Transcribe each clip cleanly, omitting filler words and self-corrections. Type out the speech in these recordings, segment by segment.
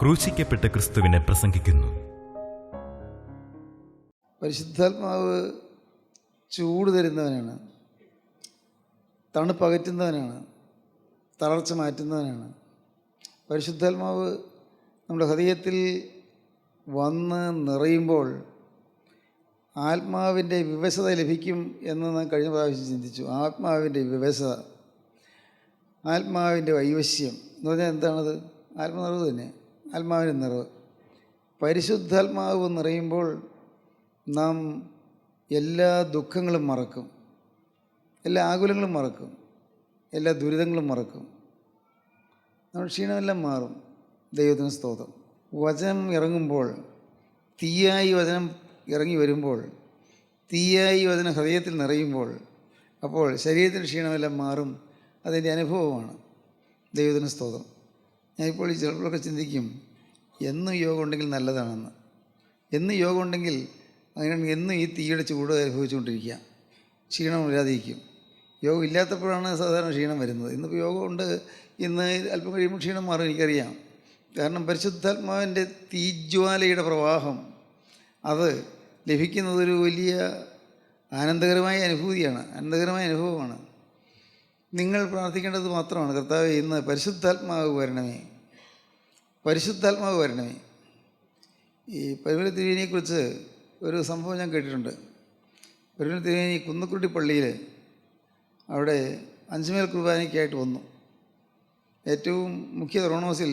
ക്രൂശിക്കപ്പെട്ട ക്രിസ്തുവിനെ പ്രസംഗിക്കുന്നു. പരിശുദ്ധാത്മാവ് ചൂട് തരുന്നവനാണ്, തണുപ്പകറ്റുന്നവനാണ്, തളർച്ച മാറ്റുന്നവനാണ്. പരിശുദ്ധാത്മാവ് നമ്മുടെ ഹൃദയത്തിൽ വന്ന് നിറയുമ്പോൾ ആത്മാവിൻ്റെ വിവശത ലഭിക്കും എന്ന് നാം കഴിഞ്ഞ പ്രാവശ്യം ചിന്തിച്ചു. ആത്മാവിൻ്റെ വിവശത, ആത്മാവിൻ്റെ വൈവശ്യം എന്ന് പറഞ്ഞാൽ എന്താണത്? ആത്മനിറവ് തന്നെ, ആത്മാവിൻ്റെ നിറവ്. പരിശുദ്ധാത്മാവ് നിറയുമ്പോൾ നാം എല്ലാ ദുഃഖങ്ങളും മറക്കും, എല്ലാ ആകുലങ്ങളും മറക്കും, എല്ലാ ദുരിതങ്ങളും മറക്കും. നമ്മുടെ ക്ഷീണമെല്ലാം മാറും. ദൈവത്തിന് സ്തോത്രം. വചനം ഇറങ്ങുമ്പോൾ, തീയായി വചനം ഇറങ്ങി വരുമ്പോൾ, തീയായി വചനം ഹൃദയത്തിൽ നിറയുമ്പോൾ, അപ്പോൾ ശരീരത്തിൻ്റെ ക്ഷീണമെല്ലാം മാറും. അതിൻ്റെ അനുഭവമാണ്. ദൈവത്തിന് സ്തോത്രം. ഞാനിപ്പോൾ ഈ ചിലപ്പോഴൊക്കെ ചിന്തിക്കും, എന്നും യോഗ ഉണ്ടെങ്കിൽ നല്ലതാണെന്ന്. എന്നും യോഗ ഉണ്ടെങ്കിൽ അങ്ങനെ എന്നും ഈ തീയുടെ ചൂട് അനുഭവിച്ചുകൊണ്ടിരിക്കുക, ക്ഷീണം ഇല്ലാതിരിക്കും. യോഗം ഇല്ലാത്തപ്പോഴാണ് സാധാരണ ക്ഷീണം വരുന്നത്. ഇന്നിപ്പോൾ യോഗം ഉണ്ട്, ഇന്ന് അല്പം കഴിയുമ്പോൾ ക്ഷീണം മാറും, എനിക്കറിയാം. കാരണം പരിശുദ്ധാത്മാവിൻ്റെ തീജ്വാലയുടെ പ്രവാഹം അത് ലഭിക്കുന്നത് ഒരു വലിയ ആനന്ദകരമായ അനുഭൂതിയാണ്, ആനന്ദകരമായ അനുഭവമാണ്. നിങ്ങൾ പ്രാർത്ഥിക്കേണ്ടത് മാത്രമാണ്, കർത്താവേ ഇന്ന് പരിശുദ്ധാത്മാവ് വരണമേ, പരിശുദ്ധാത്മാവ് വരണമേ. ഈ പരിമല തിരുവേനിയെക്കുറിച്ച് ഒരു സംഭവം ഞാൻ കേട്ടിട്ടുണ്ട്. പരിമല തിരുവേനി കുന്നക്കുരുട്ടി പള്ളിയിൽ അവിടെ അഞ്ചുമേൽ കുർബാനയ്ക്കായിട്ട് വന്നു. ഏറ്റവും മുഖ്യ ത്രോണോസിൽ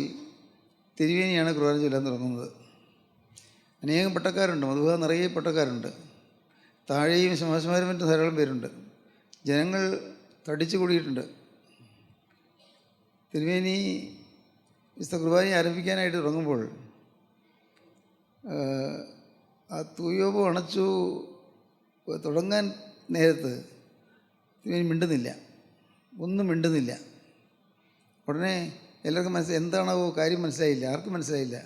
തിരുവേനിയാണ് കുർബാന ചൊല്ലാൻ തുടങ്ങുന്നത്. അനേകം പട്ടക്കാരുണ്ട്, മധുബ നിറയെ പട്ടക്കാരുണ്ട്. താഴെയും ശമാശമാരും മറ്റും ധാരാളം പേരുണ്ട്. ജനങ്ങൾ തടിച്ചു കൂടിയിട്ടുണ്ട്. തിരുവേനി വിശുദ്ധ കുർബാന ആരംഭിക്കാനായിട്ട് തുടങ്ങുമ്പോൾ ആ തൂയോബ് അണച്ചു തുടങ്ങാൻ നേരത്ത് തിരുവേനി മിണ്ടുന്നില്ല, ഒന്നും മിണ്ടുന്നില്ല. ഉടനെ എല്ലാവർക്കും എന്താണോ കാര്യം മനസ്സിലായില്ല, ആർക്കും മനസ്സിലായില്ല.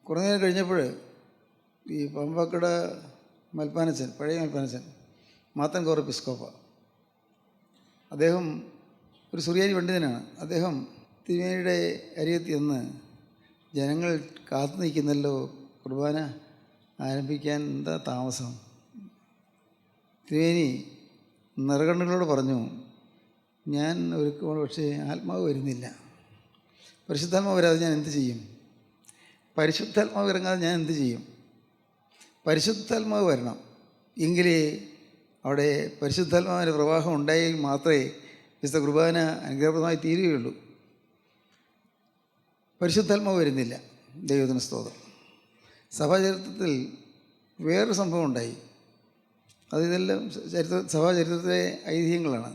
കുറേ നേരം കഴിഞ്ഞപ്പോൾ ഈ പമ്പക്കട മൽപ്പാനച്ചൻ, പഴയ മൽപ്പാനച്ചൻ മാത്തൻ കോർ എപ്പിസ്കോപ്പ, അദ്ദേഹം ഒരു സുറിയാനി പണ്ഡിതനാണ്. അദ്ദേഹം തിരുവേനിയുടെ അരികത്ത് ചെന്ന്, ജനങ്ങൾ കാത്തു നിൽക്കുന്നല്ലോ, കുർബാന ആരംഭിക്കാൻ എന്താ താമസം? തിരുവേനി നിറകണ്ണുകളോട് പറഞ്ഞു, ഞാൻ ഒരുക്കുമ്പോൾ പക്ഷേ ആത്മാവ് വരുന്നില്ല. പരിശുദ്ധാത്മാവ് വരാതെ ഞാൻ എന്ത് ചെയ്യും? പരിശുദ്ധാത്മാവ് ഇറങ്ങാതെ ഞാൻ എന്ത് ചെയ്യും? പരിശുദ്ധാത്മാവ് വരണം, എങ്കിലേ അവിടെ പരിശുദ്ധാത്മാവിൻ്റെ പ്രവാഹം ഉണ്ടായെങ്കിൽ മാത്രമേ വിശുദ്ധ കുർബാന അനുഗ്രഹപ്രദമായി തീരുകയുള്ളൂ. പരിശുദ്ധാത്മാവ് വരുന്നില്ല. ദൈവത്തിന് സ്തോത്രം. സഭാചരിത്രത്തിൽ വേറൊരു സംഭവം ഉണ്ടായി. ഇതെല്ലാം സഭാചരിത്രത്തിലെ ഐതിഹ്യങ്ങളാണ്.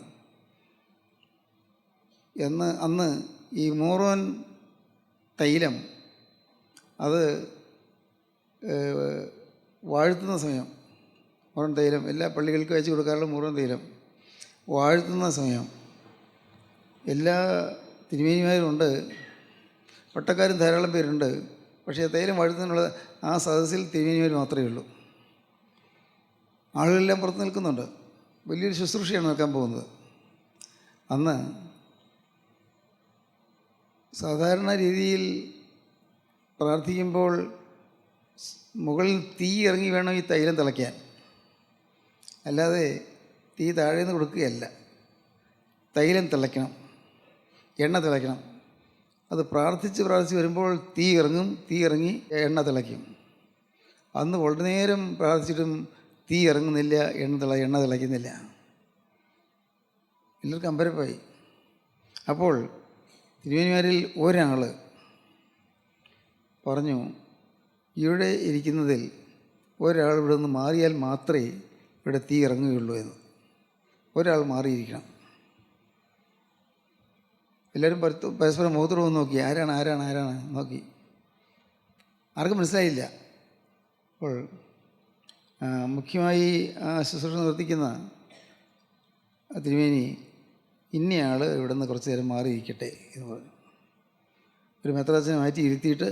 അന്ന് ഈ മൂറോൻ തൈലം അത് വാഴ്ത്തുന്ന സമയം, മൂറോൻ തൈലം എല്ലാ പള്ളികൾക്കും അയച്ചു കൊടുക്കാറുള്ള മൂറോൻ തൈലം വാഴ്ത്തുന്ന സമയം എല്ലാ തിരുമേനിമാരുണ്ട്, പട്ടക്കാരും ധാരാളം പേരുണ്ട്. പക്ഷേ തൈലം വാഴ്ത്തുന്നതിനുള്ള ആ സദസ്സിൽ തിരുമേനിമാർ മാത്രമേ ഉള്ളൂ. ആളുകളെല്ലാം പുറത്ത് നിൽക്കുന്നുണ്ട്. വലിയൊരു ശുശ്രൂഷയാണ് നടക്കാൻ പോകുന്നത്. അന്ന് സാധാരണ രീതിയിൽ പ്രാർത്ഥിക്കുമ്പോൾ മുകളിൽ തീ ഇറങ്ങി വേണം ഈ തൈലം തിളയ്ക്കാൻ, അല്ലാതെ തീ താഴെ നിന്ന് കൊടുക്കുകയല്ല. തൈലം തിളയ്ക്കണം, എണ്ണ തിളയ്ക്കണം. അത് പ്രാർത്ഥിച്ച് വരുമ്പോൾ തീ ഇറങ്ങും, തീ ഇറങ്ങി എണ്ണ തിളയ്ക്കും. അന്ന് വളരെ നേരം പ്രാർത്ഥിച്ചിട്ടും തീ ഇറങ്ങുന്നില്ല, എണ്ണ തിളയ്ക്കുന്നില്ല. എല്ലാവർക്കും അമ്പരപ്പായി. അപ്പോൾ തിരുമേനിമാരിൽ ഒരാൾ പറഞ്ഞു, ഇവിടെ ഇരിക്കുന്നതിൽ ഒരാൾ ഇവിടെ നിന്ന് മാറിയാൽ മാത്രമേ ഇവിടെ തീ ഇറങ്ങുകയുള്ളൂ എന്ന്. ഒരാൾ മാറിയിരിക്കണം. എല്ലാവരും പരസ്പരം മുഖത്തോട് നോക്കി, ആരാണ് നോക്കി. ആർക്കും മനസ്സിലായില്ല. അപ്പോൾ മുഖ്യമായി ആ ശുശ്രൂഷ നിർത്തിക്കുന്ന തിരുമേനി, ഇന്നയാൾ ഇവിടെ നിന്ന് കുറച്ച് നേരം മാറിയിരിക്കട്ടെ എന്ന് പറഞ്ഞു. ഒരു മെത്രാച്ചനെ മാറ്റി ഇരുത്തിയിട്ട്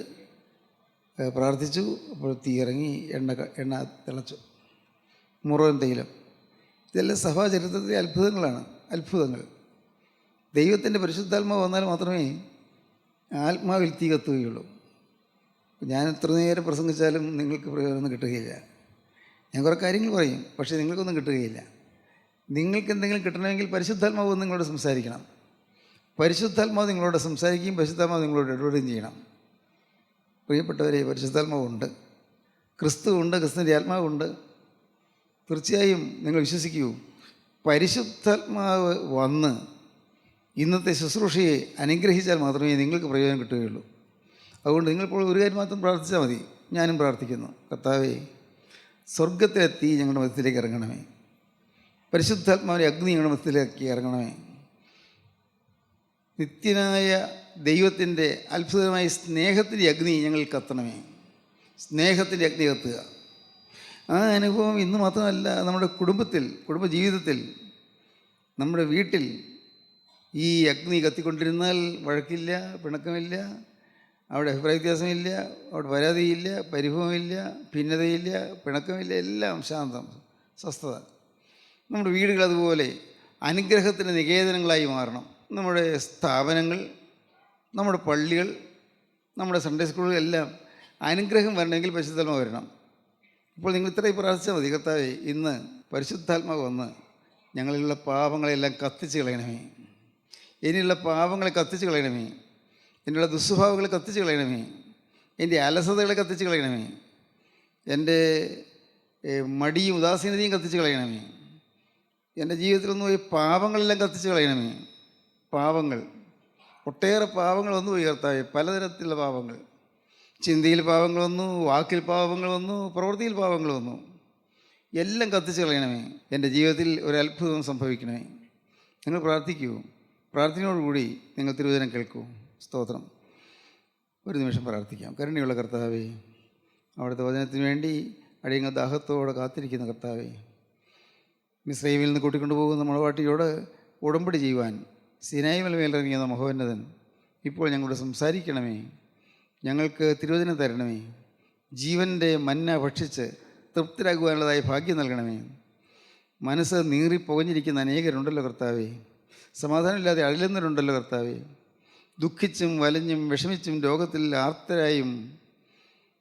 പ്രാർത്ഥിച്ചു. അപ്പോൾ തീ ഇറങ്ങി, എണ്ണ തിളച്ചു. മൂറോൻ തൈലം. ഇതെല്ലാം സഭാചരിത്രത്തിലെ അത്ഭുതങ്ങളാണ്, അത്ഭുതങ്ങൾ. ദൈവത്തിൻ്റെ പരിശുദ്ധാത്മാവ് വന്നാൽ മാത്രമേ ആത്മാവിൽ തീ കത്തുകയുള്ളൂ. ഞാൻ എത്ര നേരം പ്രസംഗിച്ചാലും നിങ്ങൾക്ക് പ്രയോജനം കിട്ടുകയില്ല. ഞാൻ കുറേ കാര്യങ്ങൾ പറയും, പക്ഷേ നിങ്ങൾക്കൊന്നും കിട്ടുകയില്ല. നിങ്ങൾക്ക് എന്തെങ്കിലും കിട്ടണമെങ്കിൽ പരിശുദ്ധാത്മാവ് നിങ്ങളോട് സംസാരിക്കണം. പരിശുദ്ധാത്മാവ് നിങ്ങളോട് സംസാരിക്കുകയും പരിശുദ്ധാത്മാവ് നിങ്ങളോട് ഇടപെടുകയും ചെയ്യണം. പ്രിയപ്പെട്ടവരെ, പരിശുദ്ധാത്മാവുണ്ട്, ക്രിസ്തുവുണ്ട്, ക്രിസ്തുവിൻ്റെ ആത്മാവുണ്ട്. തീർച്ചയായും നിങ്ങൾ വിശ്വസിക്കൂ, പരിശുദ്ധാത്മാവ് വന്ന് ഇന്നത്തെ ശുശ്രൂഷയെ അനുഗ്രഹിച്ചാൽ മാത്രമേ നിങ്ങൾക്ക് പ്രയോജനം കിട്ടുകയുള്ളൂ. അതുകൊണ്ട് നിങ്ങളിപ്പോൾ ഒരു കാര്യം മാത്രം പ്രാർത്ഥിച്ചാൽ മതി. ഞാനും പ്രാർത്ഥിക്കുന്നു, കർത്താവേ, സ്വർഗത്തിലെ തീ ഞങ്ങളുടെ മധ്യത്തിലേക്ക് ഇറങ്ങണമേ, പരിശുദ്ധാത്മാവിൻ്റെ അഗ്നി ഞങ്ങളുടെ മധ്യത്തിലേക്ക് ഇറങ്ങണമേ, നിത്യനായ ദൈവത്തിൻ്റെ അത്ഭുതമായ സ്നേഹത്തിൻ്റെ അഗ്നി ഞങ്ങൾ കത്തണമേ, സ്നേഹത്തിൻ്റെ അഗ്നി കത്തുക. ആ അനുഭവം ഇന്ന് മാത്രമല്ല, നമ്മുടെ കുടുംബത്തിൽ, കുടുംബജീവിതത്തിൽ, നമ്മുടെ വീട്ടിൽ ഈ അഗ്നി കത്തിക്കൊണ്ടിരുന്നാൽ വഴക്കില്ല, പിണക്കമില്ല, അവിടെ അഭിപ്രായ വ്യത്യാസമില്ല, അവിടെ പരാതിയില്ല, പരിഭവമില്ല, ഭിന്നതയില്ല, പിണക്കമില്ല, എല്ലാം ശാന്തം, സ്വസ്ഥത. നമ്മുടെ വീടുകൾ അതുപോലെ അനുഗ്രഹത്തിൻ്റെ നികേതനങ്ങളായി മാറണം. നമ്മുടെ സ്ഥാപനങ്ങൾ, നമ്മുടെ പള്ളികൾ, നമ്മുടെ സൺഡേ സ്കൂളുകൾ എല്ലാം അനുഗ്രഹം വരണമെങ്കിൽ പരിശുദ്ധാത്മാവ് വരണം. ഇപ്പോൾ നിങ്ങൾ ഇത്രയും പ്രാർത്ഥിച്ചാൽ മതി. കർത്താവേ, ഇന്ന് പരിശുദ്ധാത്മാവ് വന്ന് ഞങ്ങളിലുള്ള പാപങ്ങളെല്ലാം കത്തിച്ച് കളയണമേ, ഇനിയുള്ള പാപങ്ങളെ കത്തിച്ച് കളയണമേ, എന്നുള്ള ദുസ്വഭാവങ്ങളെ കത്തിച്ച് കളയണമേ, എൻ്റെ അലസതകളെ കത്തിച്ച് കളയണമേ, എൻ്റെ മടിയും ഉദാസീനതയും കത്തിച്ച് കളയണമേ, എൻ്റെ ജീവിതത്തിലൊന്നും പോയി പാപങ്ങളെല്ലാം കത്തിച്ച് കളയണമേ. പാപങ്ങൾ, ഒട്ടേറെ പാപങ്ങൾ വന്നു പോയി കർത്താവേ, പലതരത്തിലുള്ള പാപങ്ങൾ. ചിന്തയിൽ പാപങ്ങൾ വന്നു, വാക്കിൽ പാപങ്ങൾ വന്നു, പ്രവൃത്തിയിൽ പാപങ്ങൾ വന്നു. എല്ലാം കത്തിച്ച് കളയണമേ. എൻ്റെ ജീവിതത്തിൽ ഒരു അത്ഭുതം സംഭവിക്കണമേ. നിങ്ങൾ പ്രാർത്ഥിക്കൂ. പ്രാർത്ഥനയോടുകൂടി നിങ്ങൾ തിരുവചനം കേൾക്കൂ. സ്തോത്രം. ഒരു നിമിഷം പ്രാർത്ഥിക്കാം. കരുണയുള്ള കർത്താവേ, അവിടുത്തെ വചനത്തിന് വേണ്ടി അടിയങ്ങൾ ദാഹത്തോടെ കാത്തിരിക്കുന്ന കർത്താവേ, മിസ്രൈമിൽ നിന്ന് കൂട്ടിക്കൊണ്ടുപോകുന്ന മണവാട്ടിയോട് ഉടമ്പടി ചെയ്യുവാൻ സിനായി മലമേലിറങ്ങിയ മഹോന്നതൻ ഇപ്പോൾ ഞങ്ങളോട് സംസാരിക്കണമേ. ഞങ്ങൾക്ക് തിരുവചനം തരണമേ. ജീവൻ്റെ മന്ന ഭക്ഷിച്ച് തൃപ്തരാകുവാനുള്ളതായ ഭാഗ്യം നൽകണമേ. മനസ്സ് നീറി പുകഞ്ഞിരിക്കുന്ന അനേകരുണ്ടല്ലോ കർത്താവേ, സമാധാനമില്ലാതെ അഴലുന്നവരുണ്ടല്ലോ കർത്താവേ, ദുഃഖിച്ചും വലഞ്ഞും വിഷമിച്ചും രോഗത്തിൽ ആർത്തരായും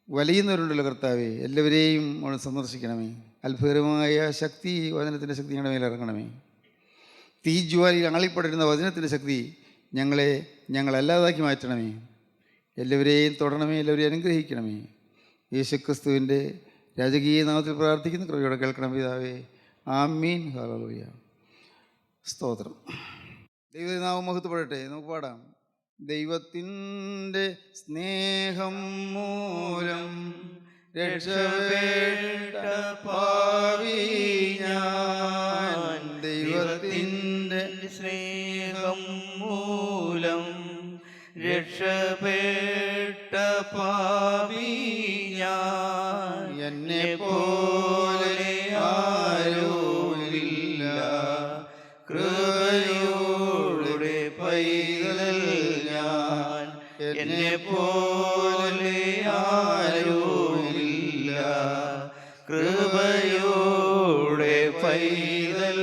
വലയുന്നവരുണ്ടല്ലോ കർത്താവേ. എല്ലാവരെയും അവിടെ സന്ദർശിക്കണമേ. അത്ഭുതകരമായ ശക്തി, വചനത്തിൻ്റെ ശക്തി ഞങ്ങളുടെ മേലെ ഇറങ്ങണമേ. തീജ്വാലിയിൽ ആളിപ്പടരുന്ന വചനത്തിൻ്റെ ശക്തി ഞങ്ങളല്ലാതാക്കി മാറ്റണമേ. എല്ലാവരെയും തൊടണമേ, എല്ലാവരെയും അനുഗ്രഹിക്കണമേ. യേശുക്രിസ്തുവിൻ്റെ രാജകീയ നാമത്തിൽ പ്രാർത്ഥിക്കുന്ന കൃപയോടെ കേൾക്കണം പിതാവേ. ആമീൻ. ഹല്ലേലൂയ. സ്തോത്രം. ദൈവനാമം മഹത്വപ്പെടട്ടെ. നമുക്ക് പാടാം. ദൈവത്തിൻ്റെ സ്നേഹം മൂലം രക്ഷപ്പെട്ട പാവി ഞാൻ, ദൈവത്തിൻ്റെ സ്നേഹം മൂലം രക്ഷപ്പെട്ട പാപി ഞാൻ, എന്നെ പോലെ ആരുമില്ല, കൃപയോടെ പൈതൽ ഞാൻ, എന്നെ പോലെ ആരുമില്ല, കൃപയോടെ പൈതൽ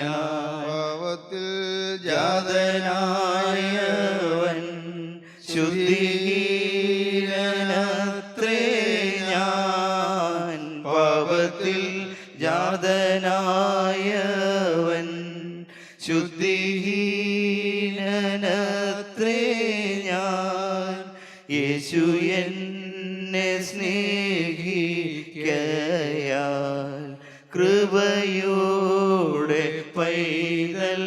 ഞാൻ. പാവത്തിൽ ജാതനായവൻ ശുദ്ധീകരണത്രേ ഞാൻ, പാപത്തിൽ ജാതനായവൻ ശുദ്ധീകരണത്രേ ഞാൻ. യേശു എന്നെ സ്നേഹിക്കയാൽ കൃപയോടെ പൈതൽ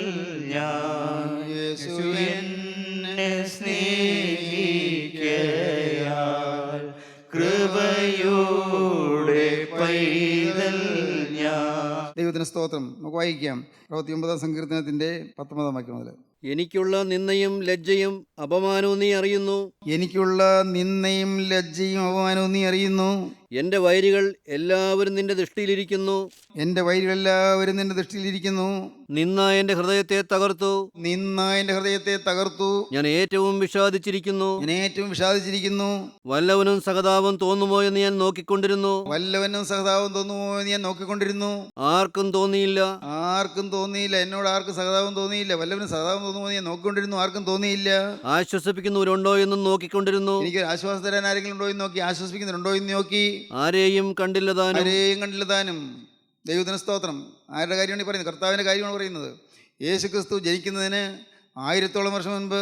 ഞാൻ. യേശു എന്നെ സ്നേഹിക്കയാൽ കൃപയോടെ പൈതൽ ഞാൻ. ദൈവത്തിന് സ്തോത്രം. നമുക്ക് വായിക്കാം. 29 സങ്കീർത്തനത്തിൻ്റെ 19 വാക്യം മുതൽ. എനിക്കുള്ള നിന്ദയും ലജ്ജയും അപമാനവും നീ അറിയുന്നു. എനിക്കുള്ള നിന്ദയും ലജ്ജയും അപമാനവും നീ അറിയുന്നു. എൻ്റെ വൈരികൾ എല്ലാവരും നിന്റെ ദൃഷ്ടിയിലിരിക്കുന്നു. എൻ്റെ വൈരികളെല്ലാവരും നിന്റെ ദൃഷ്ടിയിലിരിക്കുന്നു. നിന്ന എൻ്റെ ഹൃദയത്തെ തകർത്തു. എൻ്റെ ഹൃദയത്തെ തകർത്തു. ഞാൻ ഏറ്റവും വിഷാദിച്ചിരിക്കുന്നു. ഞാൻ ഏറ്റവും വിഷാദിച്ചിരിക്കുന്നു. വല്ലവനും സഹതാപം തോന്നുമോ എന്ന് ഞാൻ നോക്കിക്കൊണ്ടിരുന്നു. വല്ലവനും സഹതാപം തോന്നുമോ എന്ന് ഞാൻ നോക്കിക്കൊണ്ടിരുന്നു. ആർക്കും തോന്നിയില്ല. ആർക്കും തോന്നിയില്ല. എന്നോട് ആർക്കും സഹതാപം തോന്നിയില്ല. വല്ലവനും സഹതാപം തോന്നുമോ എന്ന് ഞാൻ നോക്കിക്കൊണ്ടിരുന്നു. ആർക്കും തോന്നിയില്ല. ആശ്വസിപ്പിക്കുന്നവരുണ്ടോ എന്നും നോക്കിക്കൊണ്ടിരുന്നു. എനിക്ക് ആശ്വാസം തരാൻ ആരെങ്കിലും ഉണ്ടോ എന്ന് നോക്കി. ആശ്വസിപ്പിക്കുന്നുണ്ടോ എന്ന് നോക്കി. ആരെയും കണ്ടില്ല താനും. ആരെയും കണ്ടില്ല താനും. ദൈവത്തിന് സ്തോത്രം. ആരുടെ കാര്യമാണ് ഈ പറയുന്നത്? കർത്താവിൻ്റെ കാര്യമാണ് പറയുന്നത്. യേശു ക്രിസ്തു ജനിക്കുന്നതിന് 1000 വർഷം മുൻപ്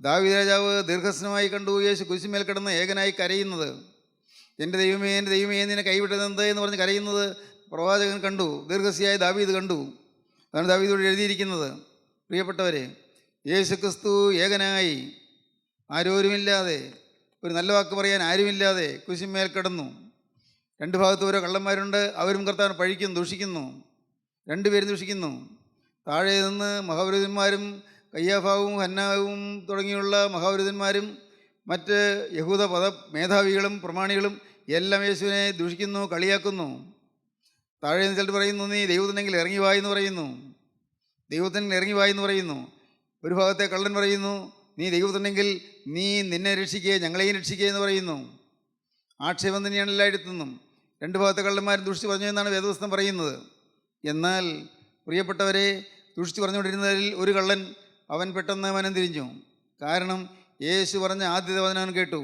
ദാവീദ് രാജാവ് ദീർഘസ്നമായി കണ്ടു യേശു കുരിശിന്മേൽ കിടന്ന് ഏകനായി കരയുന്നത്. എൻ്റെ ദൈവമേ, എൻ്റെ ദൈവമേ, നിന്നെ കൈവിട്ടതെന്ത് എന്ന് പറഞ്ഞ് കരയുന്നത് പ്രവാചകൻ കണ്ടു. ദീർഘസ്യായ ദാവീദ് കണ്ടു. അതാണ് ദാവീദോട് എഴുതിയിരിക്കുന്നത്. പ്രിയപ്പെട്ടവരെ, യേശു ക്രിസ്തു ഏകനായി, ആരോരുമില്ലാതെ, ഒരു നല്ല വാക്ക് പറയാൻ ആരുമില്ലാതെ കുരിശിന്മേൽ കിടന്നു. 2 ഭാഗത്ത് ഓരോ കള്ളന്മാരുണ്ട്. അവരും കർത്താവിനെ പഴിക്കുന്നു, ദൂഷിക്കുന്നു. 2 പേരും ദൂഷിക്കുന്നു. താഴെ നിന്ന് മഹാപുരോഹിതന്മാരും കയ്യാഫാവും ഹന്നാവും തുടങ്ങിയുള്ള മഹാപുരോഹിതന്മാരും മറ്റ് യഹൂദ മേധാവികളും പ്രമാണികളും എല്ലാം യേശുവിനെ ദൂഷിക്കുന്നു, കളിയാക്കുന്നു. താഴെ നിന്ന് ചിലർ പറയുന്നു, നീ ദൈവത്തിനെങ്കിൽ ഇറങ്ങി വായെന്ന് പറയുന്നു. ദൈവത്തിനെങ്കിൽ ഇറങ്ങി വായെന്ന് പറയുന്നു. ഒരു ഭാഗത്തെ കള്ളൻ പറയുന്നു, നീ ദൈവത്തിനെങ്കിൽ നീ നിന്നെ രക്ഷിക്കുക, ഞങ്ങളെയും രക്ഷിക്കുക എന്ന് പറയുന്നു. ആക്ഷേപം തന്നെയാണ് എല്ലായിടത്തുനിന്നും. 2 ഭാഗത്തെ കള്ളന്മാരും ദുഷിച്ച് പറഞ്ഞു എന്നാണ് വേദപുസ്തകം പറയുന്നത്. എന്നാൽ പ്രിയപ്പെട്ടവരെ, ദുഷിച്ച് പറഞ്ഞുകൊണ്ടിരുന്നതിൽ ഒരു കള്ളൻ അവൻ പെട്ടെന്ന് മനം തിരിഞ്ഞു. കാരണം യേശു പറഞ്ഞ ആദ്യത്തെ വചനം അവൻ കേട്ടു.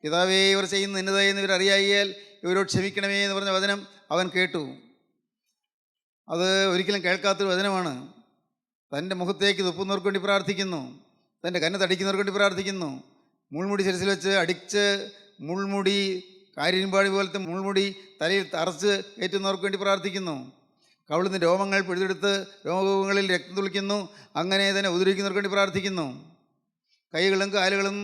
പിതാവേ, ഇവർ ചെയ്യുന്ന ഇന്നതായെന്ന് ഇവർ അറിയായിയാൽ ഇവരോട് ക്ഷമിക്കണമേ എന്ന് പറഞ്ഞ വചനം അവൻ കേട്ടു. അത് ഒരിക്കലും കേൾക്കാത്തൊരു വചനമാണ്. തൻ്റെ മുഖത്തേക്ക് തുപ്പുന്നവർക്ക് വേണ്ടി പ്രാർത്ഥിക്കുന്നു. തൻ്റെ കന്നത്തടിക്കുന്നവർക്ക് വേണ്ടി പ്രാർത്ഥിക്കുന്നു. മുൾമുടി ശിരസിൽ വെച്ച് അടിച്ച് മുൾമുടി, കാരിരുമ്പാടി പോലത്തെ മുൾമുടി തലയിൽ തറച്ച് കയറ്റുന്നവർക്ക് വേണ്ടി പ്രാർത്ഥിക്കുന്നു. കവിളുന്ന് രോമങ്ങൾ പിഴുതെടുത്ത് രോമങ്ങളിൽ രക്തം തുളിക്കുന്നു. അങ്ങനെ തന്നെ ഉദരിക്കുന്നവർക്ക് വേണ്ടി പ്രാർത്ഥിക്കുന്നു. കൈകളും കാലുകളും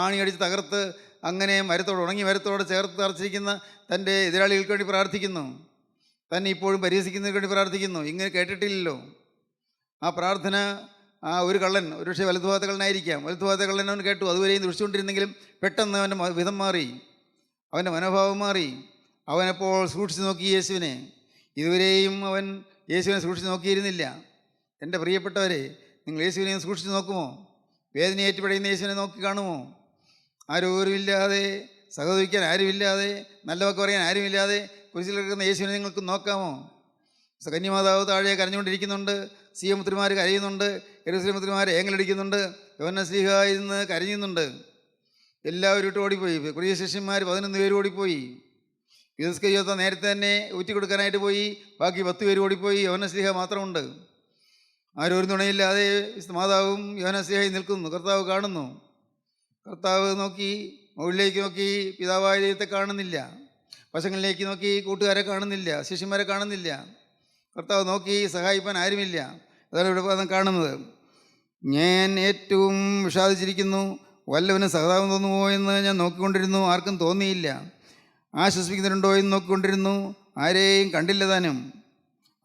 ആണിയടിച്ച് തകർത്ത് അങ്ങനെ ഉണങ്ങി മരത്തോട് ചേർത്ത് തറച്ചിരിക്കുന്ന തൻ്റെ എതിരാളികൾക്ക് വേണ്ടി പ്രാർത്ഥിക്കുന്നു. തന്നെ ഇപ്പോഴും പരിഹസിക്കുന്നതിന് വേണ്ടി പ്രാർത്ഥിക്കുന്നു. ഇങ്ങനെ കേട്ടിട്ടില്ലല്ലോ ആ പ്രാർത്ഥന. ആ ഒരു കള്ളൻ, ഒരുപക്ഷെ വലതുഭാഗത്തെ കള്ളനായിരിക്കാം. വലതുഭാഗത്തെ കള്ളൻ അവൻ കേട്ടു. അതുവരെയും ദുഷിച്ചുകൊണ്ടിരുന്നെങ്കിലും പെട്ടെന്ന് അവൻ്റെ വിധം മാറി, അവൻ്റെ മനോഭാവം മാറി. അവനപ്പോൾ സൂക്ഷിച്ച് നോക്കി യേശുവിനെ. ഇതുവരെയും അവൻ യേശുവിനെ സൂക്ഷിച്ച് നോക്കിയിരുന്നില്ല. എൻ്റെ പ്രിയപ്പെട്ടവരെ, നിങ്ങൾ യേശുവിനെ സൂക്ഷിച്ച് നോക്കുമോ? വേദനയേറ്റ് പിടയുന്ന യേശുവിനെ നോക്കി കാണുമോ? ആരോരുമില്ലാതെ, സഹോദരിക്കാൻ ആരുമില്ലാതെ, നല്ല വാക്ക് പറയാൻ ആരുമില്ലാതെ കുരിശിൽ കിടക്കുന്ന യേശുവിനെ നിങ്ങൾക്ക് നോക്കാമോ? കന്യമാതാവ് താഴെ കരഞ്ഞുകൊണ്ടിരിക്കുന്നുണ്ട്. സിയമുത്രിമാർ കരയുന്നുണ്ട്. യെരൂശലേം മുത്രിമാർ ഏങ്ങലടിക്കുന്നുണ്ട്. യോഹന്നാൻ ശ്ലീഹ ഇരുന്ന് കരയുന്നുണ്ട്. എല്ലാവരും ഇട്ട് ഓടിപ്പോയി. പ്രിയ ശിഷ്യന്മാർ 11 പേര് ഓടിപ്പോയി. യൂദാസ്കറിയോത്ത നേരത്തെ തന്നെ ഊറ്റിക്കൊടുക്കാനായിട്ട് പോയി. ബാക്കി 10 പേര് ഓടിപ്പോയി. യോഹന്നാൻ ശ്ലീഹ മാത്രമുണ്ട്. ആരും ഒരു തുണയില്ലാതെ മാതാവും യോഹന്നാൻ ശ്ലീഹയും നിൽക്കുന്നു. കർത്താവ് കാണുന്നു. കർത്താവ് നോക്കി, മുകളിലേക്ക് നോക്കി, പിതാവായ ദൈവത്തെ കാണുന്നില്ല. വശങ്ങളിലേക്ക് നോക്കി, കൂട്ടുകാരെ കാണുന്നില്ല, ശിഷ്യന്മാരെ കാണുന്നില്ല. കർത്താവ് നോക്കി, സഹായിപ്പാൻ ആരുമില്ല. അതാണ് ഇവിടെ കാണുന്നത്. ഞാൻ ഏറ്റവും വിഷാദിച്ചിരിക്കുന്നു. വല്ലവനും സഹതാപം തോന്നുമോ എന്ന് ഞാൻ നോക്കിക്കൊണ്ടിരുന്നു. ആർക്കും തോന്നിയില്ല. ആശ്വസിപ്പിക്കുന്നുണ്ടോ എന്ന് നോക്കിക്കൊണ്ടിരുന്നു. ആരെയും കണ്ടില്ല താനും.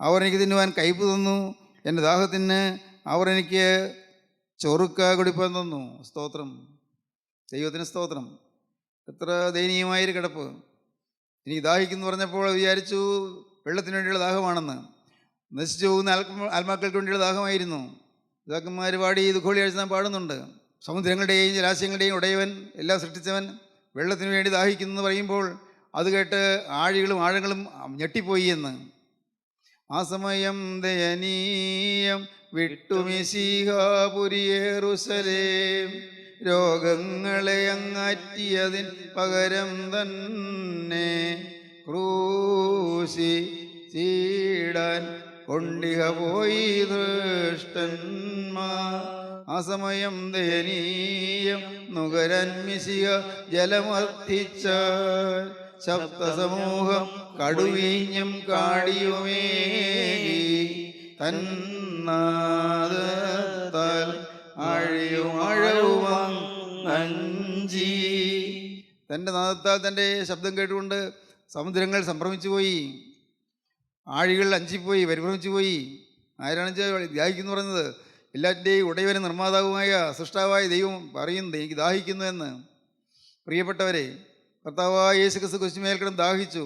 അവർ എനിക്ക് തിന്നുവാൻ കയ്പ് തന്നു. എൻ്റെ ദാഹത്തിന് അവർ എനിക്ക് ചൊറുക്ക കുടിപ്പാൻ തന്നു. സ്തോത്രം, ദൈവത്തിന് സ്തോത്രം. എത്ര ദയനീയമായൊരു കിടപ്പ്. എനിക്ക് ദാഹിക്കുന്നു പറഞ്ഞപ്പോൾ വിചാരിച്ചു വെള്ളത്തിന് വേണ്ടിയുള്ള ദാഹമാണെന്ന്. നശിച്ചു പോകുന്ന ആത്മാക്കൾക്ക് വേണ്ടിയുള്ള ദാഹമായിരുന്നു. പിതാക്കന്മാർ പാടി ദുഃഖോളി ആഴ്ച നാം പാടുന്നുണ്ട്. സമുദ്രങ്ങളുടെയും ജലാശയങ്ങളുടെയും ഉടയവൻ, എല്ലാം സൃഷ്ടിച്ചവൻ വെള്ളത്തിന് വേണ്ടി ദാഹിക്കുന്നു എന്ന് പറയുമ്പോൾ അത് കേട്ട് ആഴികളും ആഴങ്ങളും ഞെട്ടിപ്പോയി എന്ന്. ആ സമയം ദയനീയം വിട്ടുമിശിഹാപുരി യെരൂശലേം, രോഗങ്ങളെ അങ്ങാറ്റിയതിൻ പകരം തന്നെ ക്രൂശി ചീടാൻ കൊണ്ടിഹ പോയി ദുഷ്ടന്മാർ. ആ സമയം ദയനീയം നുകരൻ മിശിഹ ജലമർത്തിച്ച ശബ്ദസമൂഹം കടുവീഞ്ഞും കാടിയുമേകി തന്നാദത്താൽ ആഴിയും ആഴവും അഞ്ചി. തൻ്റെ നാദത്താൽ തൻ്റെ ശബ്ദം കേട്ടുകൊണ്ട് സമുദ്രങ്ങൾ സംഭ്രമിച്ചു പോയി, ആഴികൾ അഞ്ചിപ്പോയി, പരിഭ്രമിച്ചു പോയി. ആരാണ് ദാഹിക്കുന്നു പറയുന്നത്? എല്ലാറ്റിൻ്റെയും ഉടയവനും നിർമ്മാതാവുമായ സൃഷ്ടാവായ ദൈവം പറയുന്നത് എനിക്ക് ദാഹിക്കുന്നു എന്ന്. പ്രിയപ്പെട്ടവരെ, കർത്താവായ യേശു ക്രിസ്തു കുരിശുമേൽ കിടന്ന് ദാഹിച്ചു.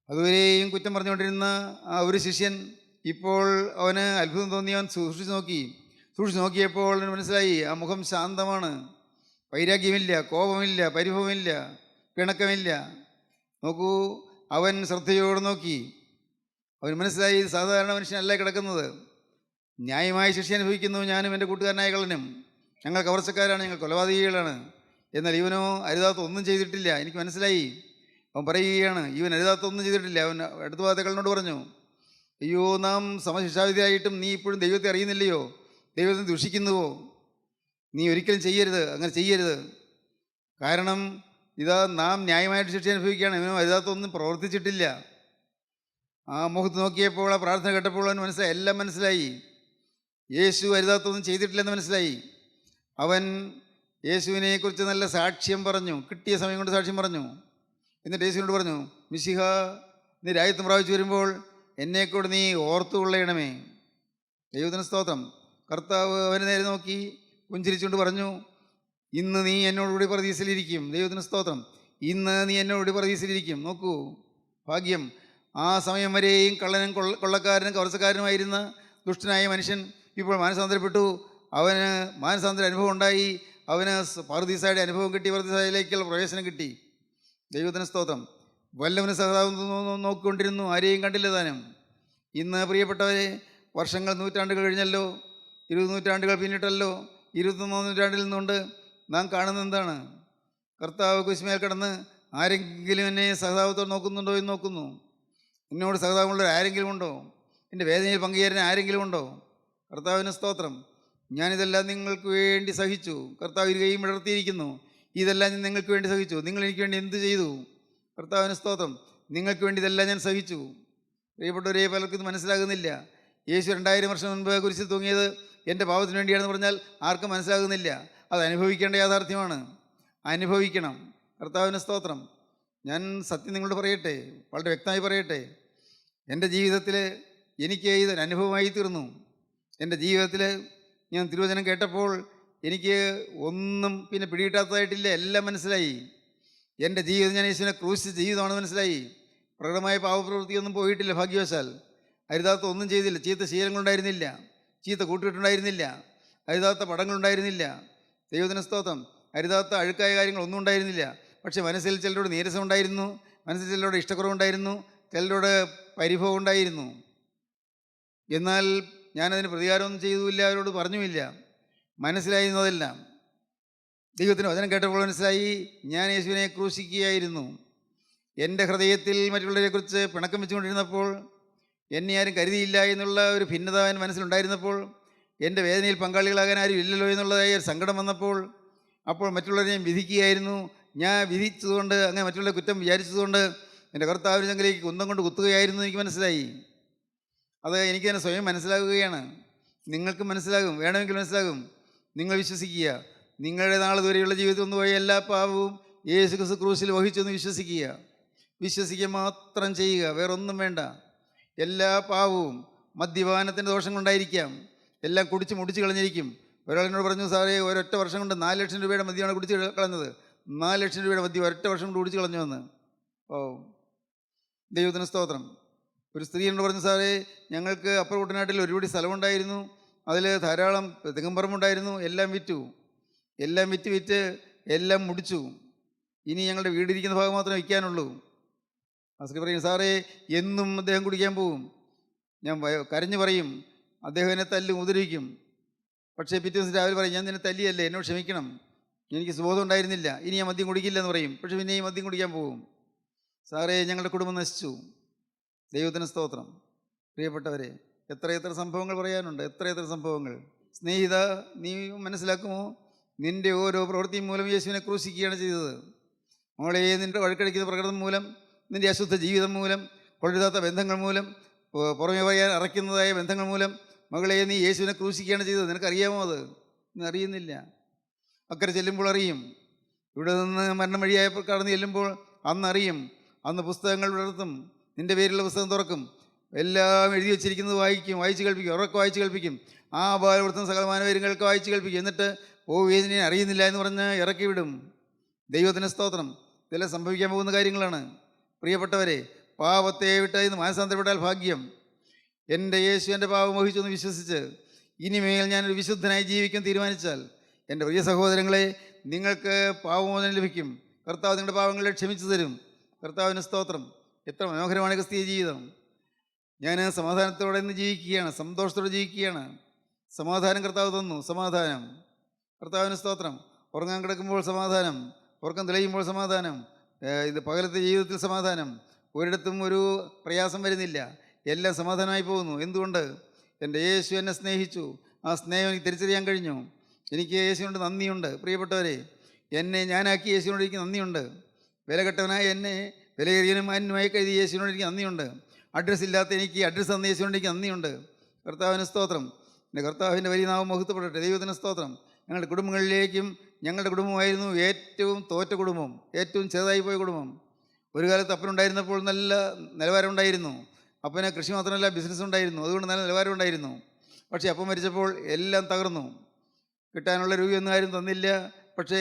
അതുവരെയും കുറ്റം പറഞ്ഞുകൊണ്ടിരുന്ന ആ ഒരു ശിഷ്യൻ ഇപ്പോൾ അവന് അത്ഭുതം തോന്നിയവൻ സൂക്ഷിച്ചു നോക്കിയപ്പോൾ അവന് മനസ്സിലായി ആ മുഖം ശാന്തമാണ്. വൈരാഗ്യമില്ല, കോപമില്ല, പരിഭവമില്ല, പിണക്കമില്ല. നോക്കൂ, അവൻ ശ്രദ്ധയോടെ നോക്കി. അവന് മനസ്സിലായി ഇത് സാധാരണ മനുഷ്യനല്ല കിടക്കുന്നത്. ന്യായമായ ശിക്ഷ അനുഭവിക്കുന്നു ഞാനും എൻ്റെ കൂട്ടുകാരനായ കള്ളനും. ഞങ്ങൾ കവർച്ചക്കാരാണ്, ഞങ്ങൾ കൊലപാതകികളാണ്. എന്നാൽ ഇവനോ അരുതാത്ത ഒന്നും ചെയ്തിട്ടില്ല. എനിക്ക് മനസ്സിലായി. അവൻ പറയുകയാണ്, ഇവൻ അരുതാത്ത ഒന്നും ചെയ്തിട്ടില്ല. അവൻ അടുത്ത ഭാഗത്തെ കള്ളനോട് പറഞ്ഞു, അയ്യോ, നാം സമശിക്ഷാവിധിയായിട്ടും നീ ഇപ്പോഴും ദൈവത്തെ അറിയുന്നില്ലയോ? ദൈവത്തെ ദുഷിക്കുന്നുവോ? നീ ഒരിക്കലും ചെയ്യരുത്, അങ്ങനെ ചെയ്യരുത്. കാരണം ഇതാ നാം ന്യായമായിട്ട് ശിക്ഷ അനുഭവിക്കുകയാണ്. ഇവനും അരുതാത്ത ഒന്നും പ്രവർത്തിച്ചിട്ടില്ല. ആ മുഖത്ത് നോക്കിയപ്പോൾ, ആ പ്രാർത്ഥന കേട്ടപ്പോൾ അവന് മനസ്സിലായി, എല്ലാം മനസ്സിലായി. യേശു അരുതാത്തൊന്നും ചെയ്തിട്ടില്ലെന്ന് മനസ്സിലായി. അവൻ യേശുവിനെക്കുറിച്ച് നല്ല സാക്ഷ്യം പറഞ്ഞു, കിട്ടിയ സമയം കൊണ്ട് സാക്ഷ്യം പറഞ്ഞു. എന്നിട്ട് യേശുവിനോട് പറഞ്ഞു, മിശിഹ, നീ രാജ്യത്വം പ്രാപിച്ചു വരുമ്പോൾ എന്നെക്കൂടെ നീ ഓർത്തു കൊള്ളണമേ. ദൈവത്തിന് സ്തോത്രം. കർത്താവ് അവന് നേരെ നോക്കി പുഞ്ചിരിച്ചുകൊണ്ട് പറഞ്ഞു, ഇന്ന് നീ എന്നോടുകൂടി പറുദീസയിലിരിക്കും. ദൈവത്തിന് സ്തോത്രം. ഇന്ന് നീ എന്നോടുകൂടി പറുദീസയിലിരിക്കും. നോക്കൂ, ഭാഗ്യം. ആ സമയം വരെയും കള്ളനും കൊള്ളക്കാരനും കവർച്ചക്കാരനുമായിരുന്ന ദുഷ്ടനായ മനുഷ്യൻ ഇപ്പോൾ മാനസാന്തരപ്പെട്ടു. അവന് മാനസാന്തര അനുഭവം ഉണ്ടായി. അവന് പറുദീസയുടെ അനുഭവം കിട്ടി, പറുദീസയിലേക്കുള്ള പ്രവേശനം കിട്ടി. ദൈവത്തിന് സ്തോത്രം. വല്ലവന് സഹതാപം നോക്കിക്കൊണ്ടിരുന്നു, ആരെയും കണ്ടില്ല താനും. ഇന്ന് പ്രിയപ്പെട്ടവരെ, വർഷങ്ങൾ, നൂറ്റാണ്ടുകൾ കഴിഞ്ഞല്ലോ, 20 നൂറ്റാണ്ടുകൾ പിന്നിട്ടല്ലോ. 21 നൂറ്റാണ്ടിൽ നിന്നുകൊണ്ട് നാം കാണുന്നത് എന്താണ്? കർത്താവ് കുരിശുമേൽ കിടന്ന് ആരെങ്കിലും എന്നെ സഹതാപത്തോടെ നോക്കുന്നുണ്ടോ എന്ന് നോക്കുന്നു. എന്നോട് സഹതാപമുള്ള ആരെങ്കിലും ഉണ്ടോ? എൻ്റെ വേദനയിൽ പങ്കുചേരാൻ ആരെങ്കിലും ഉണ്ടോ? കർത്താവിന് സ്തോത്രം. ഞാനിതെല്ലാം നിങ്ങൾക്ക് വേണ്ടി സഹിച്ചു. കർത്താവ് ഇരുകയും വിടർത്തിയിരിക്കുന്നു. ഇതെല്ലാം ഞാൻ നിങ്ങൾക്ക് വേണ്ടി സഹിച്ചു. നിങ്ങൾ എനിക്ക് വേണ്ടി എന്ത് ചെയ്തു? കർത്താവിന് സ്തോത്രം. നിങ്ങൾക്ക് വേണ്ടി ഇതെല്ലാം ഞാൻ സഹിച്ചു. പ്രിയപ്പെട്ടവരെ, പലർക്കും ഇത് മനസ്സിലാകുന്നില്ല. യേശു 2000 വർഷം മുൻപ് കുരിശിൽ തൂങ്ങിയത് എൻ്റെ പാപത്തിന് വേണ്ടിയാണെന്ന് പറഞ്ഞാൽ ആർക്കും മനസ്സിലാകുന്നില്ല. അത് അനുഭവിക്കേണ്ട യാഥാർത്ഥ്യമാണ്. അനുഭവിക്കണം. കർത്താവിന് സ്തോത്രം. ഞാൻ സത്യം നിങ്ങളോട് പറയട്ടെ, വളരെ വ്യക്തമായി പറയട്ടെ. എൻ്റെ ജീവിതത്തിൽ എനിക്ക് ഇതൊരു അനുഭവമായി തീർന്നു. എൻ്റെ ജീവിതത്തിൽ ഞാൻ തിരുവചനം കേട്ടപ്പോൾ എനിക്ക് ഒന്നും പിന്നെ പിടികിട്ടാത്തതായിട്ടില്ല. എല്ലാം മനസ്സിലായി. എൻ്റെ ജീവിതം ഞാൻ യേശുവിനെ ക്രൂശിച്ച ജീവിതമാണെന്ന് മനസ്സിലായി. പ്രകടമായ പാവപ്രവൃത്തിയൊന്നും പോയിട്ടില്ല. ഭാഗ്യവശാൽ അരുതാത്ത ഒന്നും ചെയ്തില്ല. ചീത്ത ശീലങ്ങളുണ്ടായിരുന്നില്ല, ചീത്ത കൂട്ടുകെട്ടുണ്ടായിരുന്നില്ല, അരുതാത്ത പടങ്ങളുണ്ടായിരുന്നില്ല. ദൈവത്തിന് സ്തോത്രം. അരുതാത്ത അഴുക്കായ കാര്യങ്ങളൊന്നും ഉണ്ടായിരുന്നില്ല. പക്ഷേ മനസ്സിൽ ചിലരോട് നീരസം ഉണ്ടായിരുന്നു, മനസ്സിൽ ചിലരോട് ഇഷ്ടക്കുറവുണ്ടായിരുന്നു, ചിലരോട് പരിഭവം ഉണ്ടായിരുന്നു. എന്നാൽ ഞാനതിന് പ്രതികാരമൊന്നും ചെയ്തുമില്ല, അവരോട് പറഞ്ഞുമില്ല. മനസ്സിലായിരുന്നതെല്ലാം ദൈവത്തിന് വചനം കേട്ടപ്പോൾ മനസ്സിലായി, ഞാൻ യേശുവിനെ ക്രൂശിക്കുകയായിരുന്നു. എൻ്റെ ഹൃദയത്തിൽ മറ്റുള്ളവരെക്കുറിച്ച് പിണക്കം വെച്ചുകൊണ്ടിരുന്നപ്പോൾ, എന്നെ ആരും കരുതിയില്ല എന്നുള്ള ഒരു ഭിന്നത എൻ്റെ മനസ്സിലുണ്ടായിരുന്നപ്പോൾ, എൻ്റെ വേദനയിൽ പങ്കാളികളാകാൻ ആരും ഇല്ലല്ലോ എന്നുള്ളതായ ഒരു സങ്കടം വന്നപ്പോൾ, അപ്പോൾ മറ്റുള്ളവരെ ഞാൻ വിധിക്കുകയായിരുന്നു. ഞാൻ വിധിച്ചതുകൊണ്ട്, അങ്ങനെ മറ്റുള്ളവരെ കുറ്റം വിചാരിച്ചതുകൊണ്ട് എൻ്റെ കർത്താവിൻ്റെ ചങ്കിലേക്ക് കുന്തം കൊണ്ട് കുത്തുകയായിരുന്നു. എനിക്ക് മനസ്സിലായി. അത് എനിക്ക് തന്നെ സ്വയം മനസ്സിലാകുകയാണ്. നിങ്ങൾക്ക് മനസ്സിലാകും, വേണമെങ്കിൽ മനസ്സിലാകും. നിങ്ങൾ വിശ്വസിക്കുക. നിങ്ങളുടെ നാളുവരെയുള്ള ജീവിതത്തിൽ ഒന്ന് പോയ എല്ലാ പാപവും യേശു ക്രിസ്തു ക്രൂശിൽ വഹിച്ചൊന്ന് വിശ്വസിക്കുക. വിശ്വസിക്കുക മാത്രം ചെയ്യുക, വേറൊന്നും വേണ്ട. എല്ലാ പാവവും മദ്യപാനത്തിൻ്റെ ദോഷം കൊണ്ടായിരിക്കാം. എല്ലാം കുടിച്ച് മുടിച്ച് കളഞ്ഞിരിക്കും. ഒരാളിനോട് പറഞ്ഞു, സാറേ, ഒരൊറ്റ വർഷം കൊണ്ട് 4 ലക്ഷം രൂപയുടെ മദ്യമാണ് കുടിച്ച് കളഞ്ഞത്. 4 ലക്ഷം രൂപയുടെ മദ്യം ഒരൊറ്റ വർഷം കൊണ്ട് കുടിച്ച് കളഞ്ഞു വന്ന്. ഓ, ദൈവത്തിന് സ്തോത്രം. ഒരു സ്ത്രീ എന്നോട് പറഞ്ഞു, സാറേ, ഞങ്ങൾക്ക് അപ്പുറ കുട്ടനാട്ടിൽ ഒരുപടി സ്ഥലമുണ്ടായിരുന്നു, അതിൽ ധാരാളം തെങ്ങുംപറമ്പുണ്ടായിരുന്നു, എല്ലാം വിറ്റു വിറ്റ് എല്ലാം മുടിച്ചു. ഇനി ഞങ്ങളുടെ വീടിരിക്കുന്ന ഭാഗം മാത്രമേ വിൽക്കാനുള്ളൂ. ആ സ്ത്രീ പറയും, സാറേ, എന്നും അദ്ദേഹം കുടിക്കാൻ പോവും. ഞാൻ കരഞ്ഞു പറയും, അദ്ദേഹം എന്നെ തല്ലും, ഉപദ്രവിക്കും. പക്ഷേ പിറ്റേ ദിവസം രാവിലെ പറയും, ഞാൻ നിന്നെ തല്ലിയല്ലേ, എന്നോട് ക്ഷമിക്കണം, എനിക്ക് സുബോധം ഉണ്ടായിരുന്നില്ല, ഇനി ഞാൻ മദ്യം കുടിക്കില്ല എന്ന് പറയും. പക്ഷെ പിന്നെ ഈ മദ്യം കുടിക്കാൻ പോവും. സാറേ, ഞങ്ങളുടെ കുടുംബം നശിച്ചു. ദൈവത്തിന് സ്തോത്രം. പ്രിയപ്പെട്ടവരെ, എത്രയെത്ര സംഭവങ്ങൾ പറയാനുണ്ട്, എത്രയെത്ര സംഭവങ്ങൾ. സ്നേഹിത, നീ മനസ്സിലാക്കുമോ? നിൻ്റെ ഓരോ പ്രവൃത്തിയും മൂലം യേശുവിനെ ക്രൂശിക്കുകയാണ് ചെയ്തത്. മോളെ, നിൻ്റെ വഴക്കടിക്കുന്ന പ്രകൃതം മൂലം, നിൻ്റെ അശുദ്ധ ജീവിതം മൂലം, കൊള്ളരുതാത്ത ബന്ധങ്ങൾ മൂലം, പുറമെ പറയാൻ അറയ്ക്കുന്നതായ ബന്ധങ്ങൾ മൂലം മകളെ നീ യേശുവിനെ ക്രൂശിക്കുകയാണ് ചെയ്തത്. നിനക്കറിയാമോ? അത് നീ അറിയുന്നില്ല. അക്കരെ ചെല്ലുമ്പോൾ അറിയും. ഇവിടെ നിന്ന് മരണം വഴിയായ കടന്ന് ചെല്ലുമ്പോൾ അന്നറിയും. അന്ന് പുസ്തകങ്ങൾ വിടർത്തും, നിൻ്റെ പേരിലുള്ള പുസ്തകം തുറക്കും, എല്ലാം എഴുതി വച്ചിരിക്കുന്നത് വായിച്ച് കേൾപ്പിക്കും, ഉറക്കെ വായിച്ച് കേൾപ്പിക്കും. ആ ബാലവൃത്തം സകലമാന പേരുകൾക്ക് വായിച്ച് കേൾപ്പിക്കും. എന്നിട്ട് വേദനയെ അറിയുന്നില്ല എന്ന് പറഞ്ഞ് ഇറക്കി വിടും. ദൈവത്തിന് സ്തോത്രം. ഇതെല്ലാം സംഭവിക്കാൻ പോകുന്ന കാര്യങ്ങളാണ്. പ്രിയപ്പെട്ടവരെ, പാപത്തെ വിട്ടതിന് മാനസാന്തരപ്പെട്ടാൽ ഭാഗ്യം. എൻ്റെ യേശു എൻ്റെ പാപം മോഹിച്ചു എന്ന് വിശ്വസിച്ച് ഇനിമേൽ ഞാനൊരു വിശുദ്ധനായി ജീവിക്കാൻ തീരുമാനിച്ചാൽ, എൻ്റെ പ്രിയ സഹോദരങ്ങളെ, നിങ്ങൾക്ക് പാപമോചനം ലഭിക്കും. കർത്താവ് നിങ്ങളുടെ പാപങ്ങളെ ക്ഷമിച്ചു തരും. കർത്താവിന് സ്തോത്രം. എത്ര മനോഹരമാണ് ക്രിസ്തീയ ജീവിതം. ഞാൻ സമാധാനത്തോടെ ഇന്ന് ജീവിക്കുകയാണ്, സന്തോഷത്തോടെ ജീവിക്കുകയാണ്. സമാധാനം കർത്താവ് തന്നു. സമാധാനം, കർത്താവിന് സ്തോത്രം. ഉറങ്ങാൻ കിടക്കുമ്പോൾ സമാധാനം, ഉറക്കം തെളിയുമ്പോൾ സമാധാനം, ഇത് പകലത്തെ ജീവിതത്തിൽ സമാധാനം. ഒരിടത്തും ഒരു പ്രയാസം വരുന്നില്ല, എല്ലാം സമാധാനമായി പോകുന്നു. എന്തുകൊണ്ട്? എൻ്റെ യേശു എന്നെ സ്നേഹിച്ചു. ആ സ്നേഹം എനിക്ക് തിരിച്ചറിയാൻ കഴിഞ്ഞു. എനിക്ക് യേശുവിനോട് നന്ദിയുണ്ട്. പ്രിയപ്പെട്ടവരെ, എന്നെ ഞാനാക്കി യേശുവിനോട് എനിക്ക് നന്ദിയുണ്ട്. വിലകെട്ടവനായ എന്നെ വിലയേറിയനും മാന്യമായി കരുതിയ യേശുവിനോട് എനിക്ക് നന്ദിയുണ്ട്. അഡ്രസ്സ് ഇല്ലാത്ത എനിക്ക് അഡ്രസ്സ് തന്ന യേശുവിനോട് എനിക്ക് നന്ദിയുണ്ട്. കർത്താവിന് സ്തോത്രം. എൻ്റെ കർത്താവിൻ്റെ വലിയ നാമം മഹത്വപ്പെടട്ടെ. ദൈവത്തിന് സ്തോത്രം. ഞങ്ങളുടെ കുടുംബങ്ങളിലേക്കും, ഞങ്ങളുടെ കുടുംബമായിരുന്നു ഏറ്റവും തോറ്റ കുടുംബം, ഏറ്റവും ചെറുതായി പോയ കുടുംബം. ഒരു കാലത്ത് അപ്പനുണ്ടായിരുന്നപ്പോൾ നല്ല നിലവാരം ഉണ്ടായിരുന്നു. അപ്പന് കൃഷി മാത്രമല്ല ബിസിനസ് ഉണ്ടായിരുന്നു, അതുകൊണ്ട് നല്ല നിലവാരം ഉണ്ടായിരുന്നു. പക്ഷേ അപ്പം മരിച്ചപ്പോൾ എല്ലാം തകർന്നു. കിട്ടാനുള്ള രൂപയൊന്നും ആരും തന്നില്ല. പക്ഷേ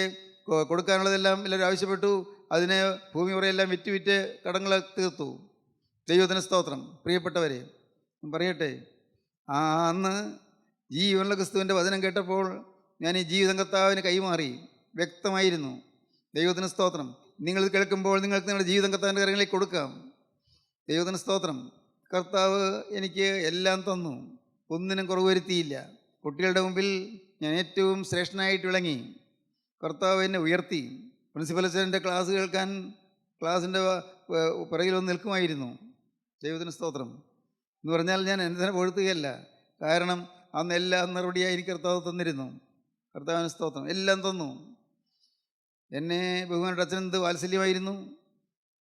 കൊടുക്കാനുള്ളതെല്ലാം എല്ലാവരും ആവശ്യപ്പെട്ടു. അതിന് ഭൂമി കുറയെല്ലാം വിറ്റ് കടങ്ങൾ തീർത്തു. ദൈവത്തിന് സ്തോത്രം. പ്രിയപ്പെട്ടവരെ, പറയട്ടെ, അന്ന് ജീവനുള്ള ക്രിസ്തുവിൻ്റെ വചനം കേട്ടപ്പോൾ ഞാൻ ഈ ജീവിതം കർത്താവിന് കൈമാറി. വ്യക്തമായിരുന്നു. ദൈവത്തിന് സ്തോത്രം. നിങ്ങൾ കേൾക്കുമ്പോൾ നിങ്ങൾക്ക് നിങ്ങളുടെ ജീവിതം കർത്താവിൻ്റെ കാര്യങ്ങളിലേക്ക് കൊടുക്കാം. ദൈവത്തിന് സ്തോത്രം. കർത്താവ് എനിക്ക് എല്ലാം തന്നു, ഒന്നിനും കുറവ് വരുത്തിയില്ല. കുട്ടികളുടെ മുമ്പിൽ ഞാൻ ഏറ്റവും ശ്രേഷ്ഠനായിട്ട് വിളങ്ങി. കർത്താവ് എന്നെ ഉയർത്തി. പ്രിൻസിപ്പൽ അച്ഛൻ്റെ ക്ലാസ് കേൾക്കാൻ ക്ലാസ്സിൻ്റെ പുറകിൽ വന്ന് നിൽക്കുമായിരുന്നു. ദൈവത്തിന് സ്തോത്രം. എന്ന് പറഞ്ഞാൽ ഞാൻ എന്നെ തന്നെ പൊഴുത്തുകയല്ല. കാരണം അന്ന് എല്ലാം മറുപടിയായി എനിക്ക് കർത്താവ് തന്നിരുന്നു. കർത്താവിന് സ്തോത്രം. എല്ലാം തന്നു. എന്നെ ബഹുമാനയുടെ അച്ഛനെന്ത് വാത്സല്യമായിരുന്നു.